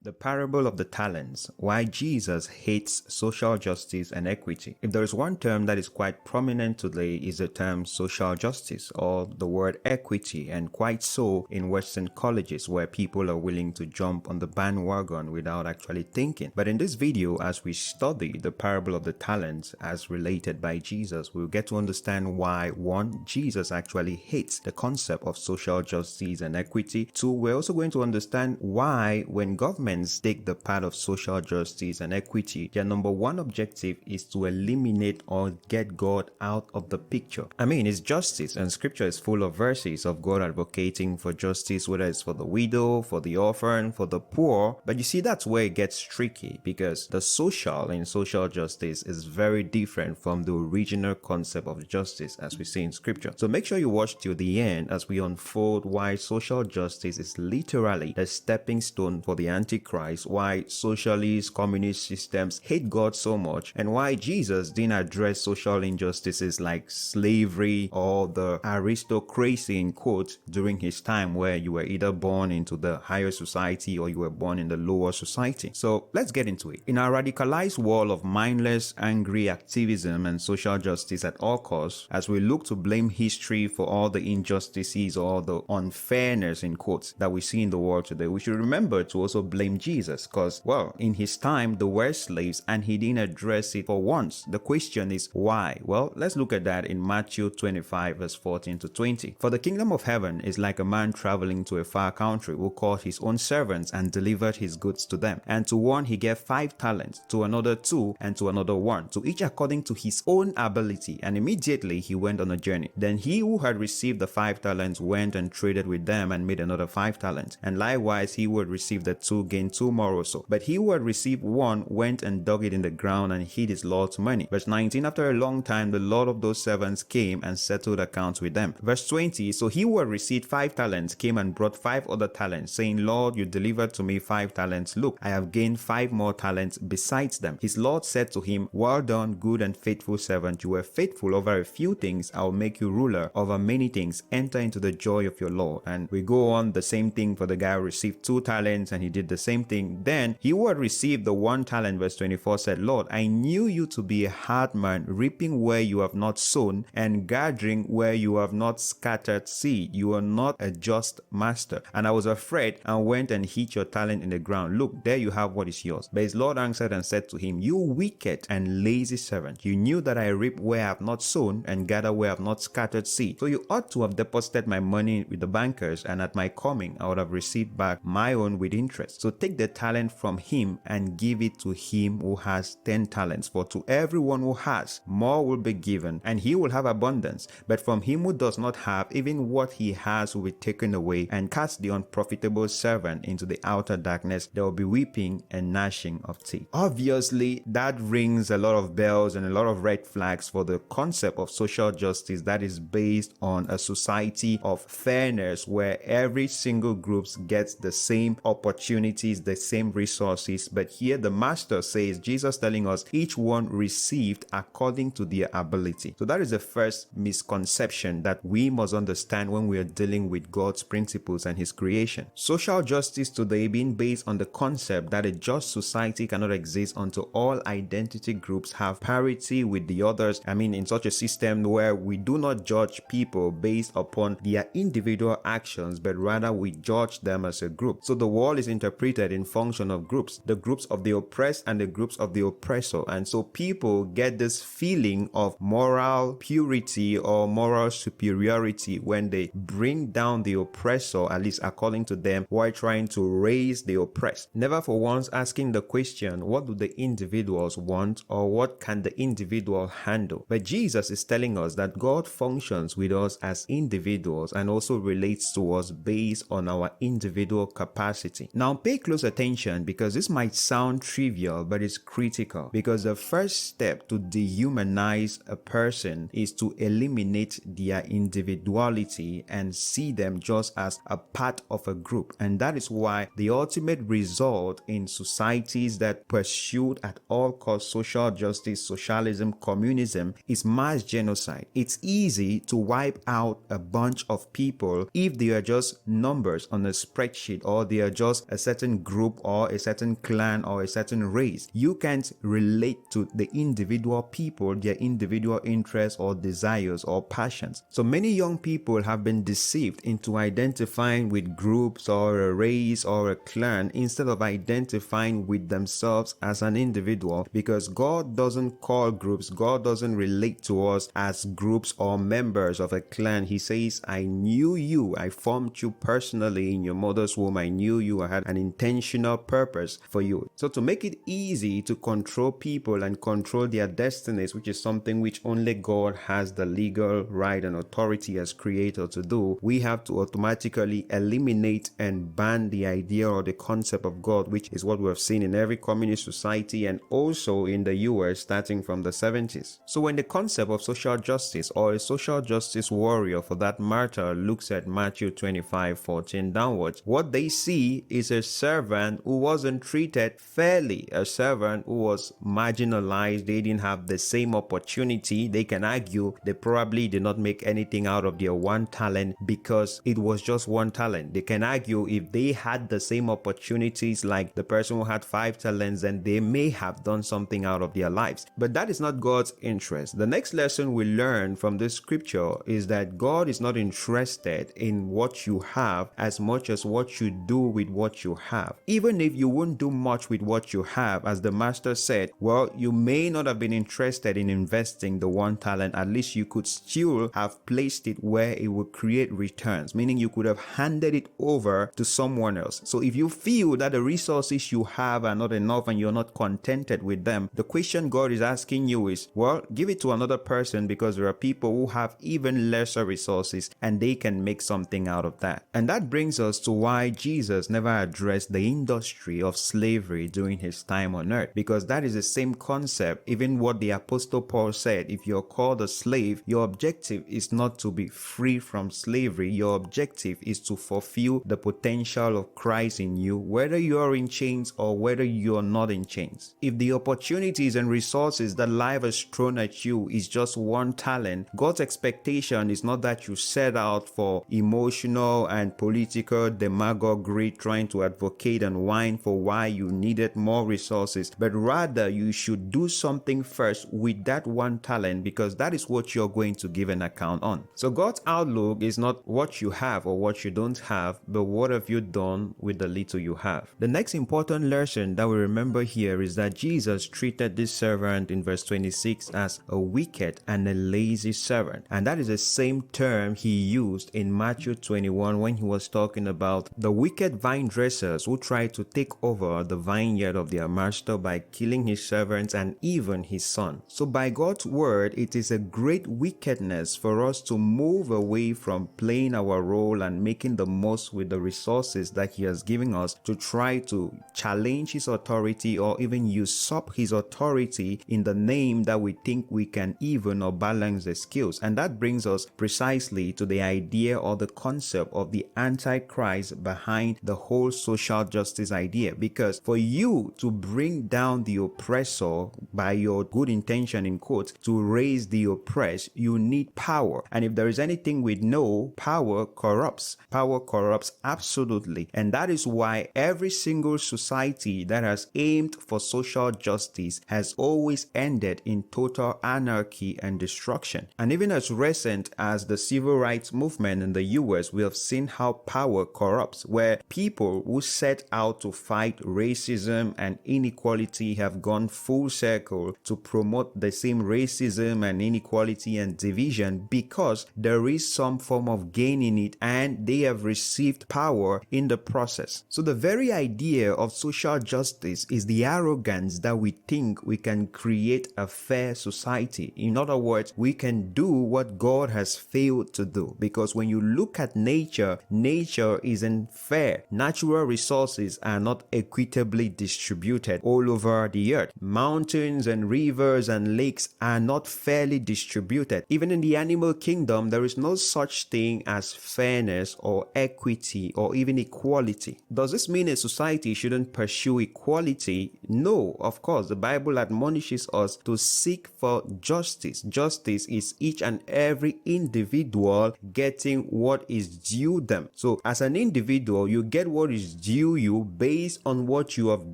The parable of the talents, why Jesus hates social justice and equity. If there is one term that is quite prominent today is the term social justice or the word equity, and quite so in Western colleges where people are willing to jump on the bandwagon without actually thinking. But in this video, as we study the parable of the talents as related by Jesus, we'll get to understand why, one, Jesus actually hates the concept of social justice and equity. Two, we're also going to understand why when government take the path of social justice and equity, their number one objective is to eliminate or get God out of the picture. I mean, it's justice, and scripture is full of verses of God advocating for justice, whether it's for the widow, for the orphan, for the poor. But you see, that's where it gets tricky, because the social in social justice is very different from the original concept of justice as we see in scripture. So make sure you watch till the end as we unfold why social justice is literally the stepping stone for the Antichrist, why socialist, communist systems hate God so much, and why Jesus didn't address social injustices like slavery or the aristocracy in quotes during his time, where you were either born into the higher society or you were born in the lower society. So let's get into it. In our radicalized world of mindless, angry activism and social justice at all costs, as we look to blame history for all the injustices or the unfairness in quotes that we see in the world today, we should remember to also blame Jesus, because, well, in his time they were slaves and he didn't address it for once. The question is why? Well, let's look at that in Matthew 25 verse 14 to 20. For the kingdom of heaven is like a man traveling to a far country, who called his own servants and delivered his goods to them. And to one he gave 5 talents, to another 2, and to another 1, to each according to his own ability. And immediately he went on a journey. Then he who had received the 5 talents went and traded with them and made another 5 talents. And likewise he who had received the 2 gained 2 more also. But he who had received 1 went and dug it in the ground and hid his Lord's money. Verse 19, after a long time the Lord of those servants came and settled accounts with them. Verse 20, so he who had received 5 talents came and brought 5 other talents, saying, Lord, you delivered to me 5 talents. Look, I have gained 5 more talents besides them. His Lord said to him, well done, good and faithful servant. You were faithful over a few things, I will make you ruler over many things. Enter into the joy of your Lord. And we go on, the same thing for the guy who received 2 talents, and he did the same thing. Then he who had received the 1 talent, verse 24, said, Lord, I knew you to be a hard man, reaping where you have not sown and gathering where you have not scattered seed. You are not a just master. And I was afraid and went and hid your talent in the ground. Look, there you have what is yours. But his Lord answered and said to him, you wicked and lazy servant, you knew that I reap where I have not sown and gather where I have not scattered seed. So you ought to have deposited my money with the bankers, and at my coming I would have received back my own with interest. So take the talent from him and give it to him who has 10 talents. For to everyone who has, more will be given, and he will have abundance. But from him who does not have, even what he has will be taken away. And cast the unprofitable servant into the outer darkness. There will be weeping and gnashing of teeth. Obviously, that rings a lot of bells and a lot of red flags for the concept of social justice that is based on a society of fairness, where every single group gets the same opportunities, the same resources. But here the master says, Jesus telling us, each one received according to their ability. So that is the first misconception that we must understand when we are dealing with God's principles and his creation. Social justice today being based on the concept that a just society cannot exist until all identity groups have parity with the others. I mean, in such a system where we do not judge people based upon their individual actions, but rather we judge them as a group. So the world is interpreted in function of groups, the groups of the oppressed and the groups of the oppressor. And so people get this feeling of moral purity or moral superiority when they bring down the oppressor, at least according to them, while trying to raise the oppressed. Never for once asking the question, what do the individuals want, or what can the individual handle? But Jesus is telling us that God functions with us as individuals and also relates to us based on our individual capacity. Now pay close attention, because this might sound trivial, but it's critical, because the first step to dehumanize a person is to eliminate their individuality and see them just as a part of a group. And that is why the ultimate result in societies that pursued at all costs social justice, socialism, communism is mass genocide. It's easy to wipe out a bunch of people if they are just numbers on a spreadsheet, or they are just a certain certain group or a certain clan or a certain race. You can't relate to the individual people, their individual interests or desires or passions. So many young people have been deceived into identifying with groups or a race or a clan instead of identifying with themselves as an individual, because God doesn't call groups, God doesn't relate to us as groups or members of a clan. He says, I knew you, I formed you personally in your mother's womb, I knew you, I had an intentional purpose for you. So to make it easy to control people and control their destinies, which is something which only God has the legal right and authority as creator to do, we have to automatically eliminate and ban the idea or the concept of God, which is what we have seen in every communist society and also in the US starting from the 70s. So when the concept of social justice or a social justice warrior for that matter looks at Matthew 25:14 downwards, what they see is a servant who wasn't treated fairly, a servant who was marginalized. They didn't have the same opportunity. They can argue they probably did not make anything out of their one talent because it was just one talent. They can argue if they had the same opportunities like the person who had 5 talents, then they may have done something out of their lives. But that is not God's interest. The next lesson we learn from this scripture is that God is not interested in what you have as much as what you do with what you have. Even if you won't do much with what you have, as the master said, well, you may not have been interested in investing the one talent, at least you could still have placed it where it would create returns, meaning you could have handed it over to someone else. So if you feel that the resources you have are not enough and you're not contented with them, the question God is asking you is, well, give it to another person, because there are people who have even lesser resources and they can make something out of that. And that brings us to why Jesus never addressed the industry of slavery during his time on earth, because that is the same concept. Even what the Apostle Paul said, if you're called a slave, your objective is not to be free from slavery. Your objective is to fulfill the potential of Christ in you, whether you're in chains or whether you're not in chains. If the opportunities and resources that life has thrown at you is just one talent, God's expectation is not that you set out for emotional and political demagoguery trying to advocate and whine for why you needed more resources, but rather you should do something first with that one talent, because that is what you're going to give an account on. So God's outlook is not what you have or what you don't have, but what have you done with the little you have. The next important lesson that we remember here is that Jesus treated this servant in verse 26 as a wicked and a lazy servant, and that is the same term he used in Matthew 21 when he was talking about the wicked vine dressers who tried to take over the vineyard of their master by killing his servants and even his son. So by God's word, it is a great wickedness for us to move away from playing our role and making the most with the resources that he has given us to try to challenge his authority or even usurp his authority in the name that we think we can even or balance the skills. And that brings us precisely to the idea or the concept of the Antichrist behind the whole social justice idea. Because for you to bring down the oppressor by your good intention, in quotes, to raise the oppressed, you need power. And if there is anything we know, power corrupts. Power corrupts absolutely. And that is why every single society that has aimed for social justice has always ended in total anarchy and destruction. And even as recent as the civil rights movement in the US, we have seen how power corrupts, where people who set out to fight racism and inequality have gone full circle to promote the same racism and inequality and division because there is some form of gain in it and they have received power in the process. So the very idea of social justice is the arrogance that we think we can create a fair society. In other words, we can do what God has failed to do, because when you look at nature, nature isn't fair. Natural resources are not equitably distributed all over the earth. Mountains and rivers and lakes are not fairly distributed. Even in the animal kingdom, there is no such thing as fairness or equity or even equality. Does this mean a society shouldn't pursue equality? No, of course. The Bible admonishes us to seek for justice. Justice is each and every individual getting what is due them. So as an individual, you get what is due due you based on what you have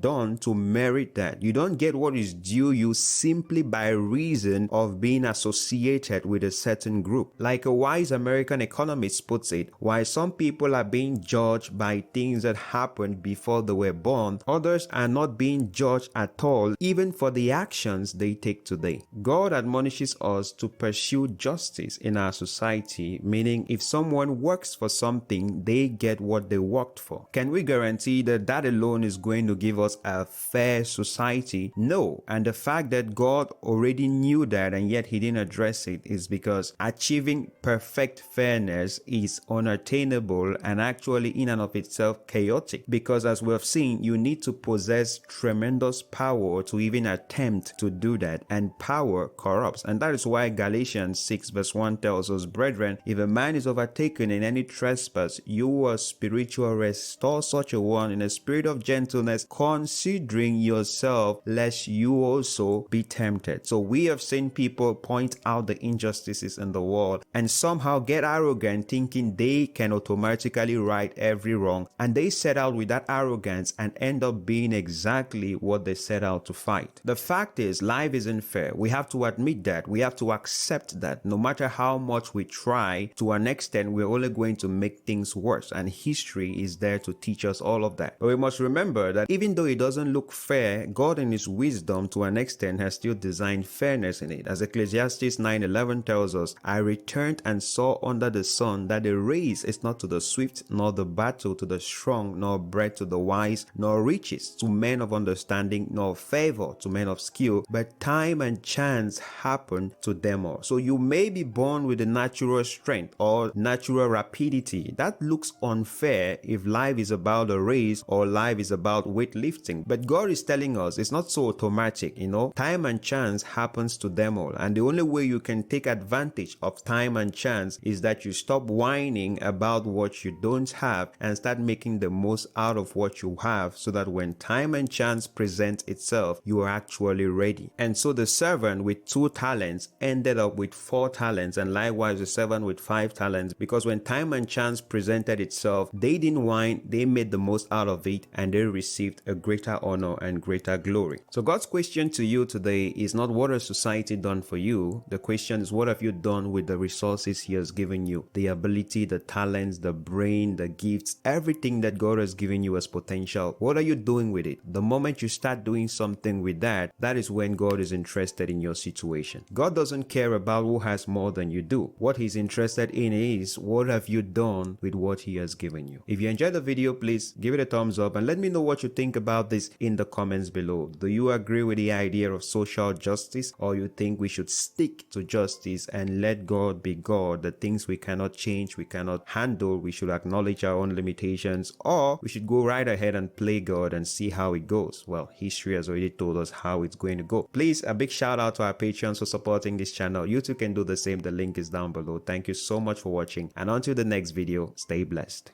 done to merit that. You don't get what is due you simply by reason of being associated with a certain group. Like a wise American economist puts it, while some people are being judged by things that happened before they were born, others are not being judged at all, even for the actions they take today. God admonishes us to pursue justice in our society, meaning if someone works for something, they get what they worked for. Can we guarantee that that alone is going to give us a fair society? No. And the fact that God already knew that and yet he didn't address it is because achieving perfect fairness is unattainable and actually in and of itself chaotic, because as we have seen, you need to possess tremendous power to even attempt to do that, and power corrupts. And that is why Galatians 6 verse 1 tells us, brethren, if a man is overtaken in any trespass, you who are spiritual, restore such a one in a spirit of gentleness, considering yourself, lest you also be tempted. So we have seen people point out the injustices in the world and somehow get arrogant, thinking they can automatically right every wrong, and they set out with that arrogance and end up being exactly what they set out to fight. The fact is, life isn't fair. We have to admit that. We have to accept that no matter how much we try, to an extent, we're only going to make things worse, and history is there to teach us all of that. But we must remember that even though it doesn't look fair, God in his wisdom to an extent has still designed fairness in it. As Ecclesiastes 9:11 tells us, I returned and saw under the sun that the race is not to the swift, nor the battle to the strong, nor bread to the wise, nor riches to men of understanding, nor favor to men of skill, but time and chance happen to them all. So you may be born with a natural strength or natural rapidity. That looks unfair if life is about a race or life is about weightlifting. But God is telling us it's not so automatic, Time and chance happens to them all. And the only way you can take advantage of time and chance is that you stop whining about what you don't have and start making the most out of what you have, so that when time and chance present itself, you are actually ready. And so the servant with 2 talents ended up with 4 talents, and likewise the servant with 5 talents, because when time and chance presented itself, they didn't whine, they made the most out of it, and they received a greater honor and greater glory. So God's question to you today is not what has society done for you. The question is, what have you done with the resources he has given you? The ability, the talents, the brain, the gifts, everything that God has given you as potential. What are you doing with it? The moment you start doing something with that, that is when God is interested in your situation. God doesn't care about who has more than you do. What he's interested in is, what have you done with what he has given you? If you enjoyed the video, please give it a thumbs up and let me know what you think about this in the comments below. Do you agree with the idea of social justice, or you think we should stick to justice and let God be God? The things we cannot change, we cannot handle, we should acknowledge our own limitations, or we should go right ahead and play God and see how it goes? Well, history has already told us how it's going to go. Please, a big shout out to our Patreons for supporting this channel. You too can do the same. The link is down below. Thank you so much for watching, and until the next video, stay blessed.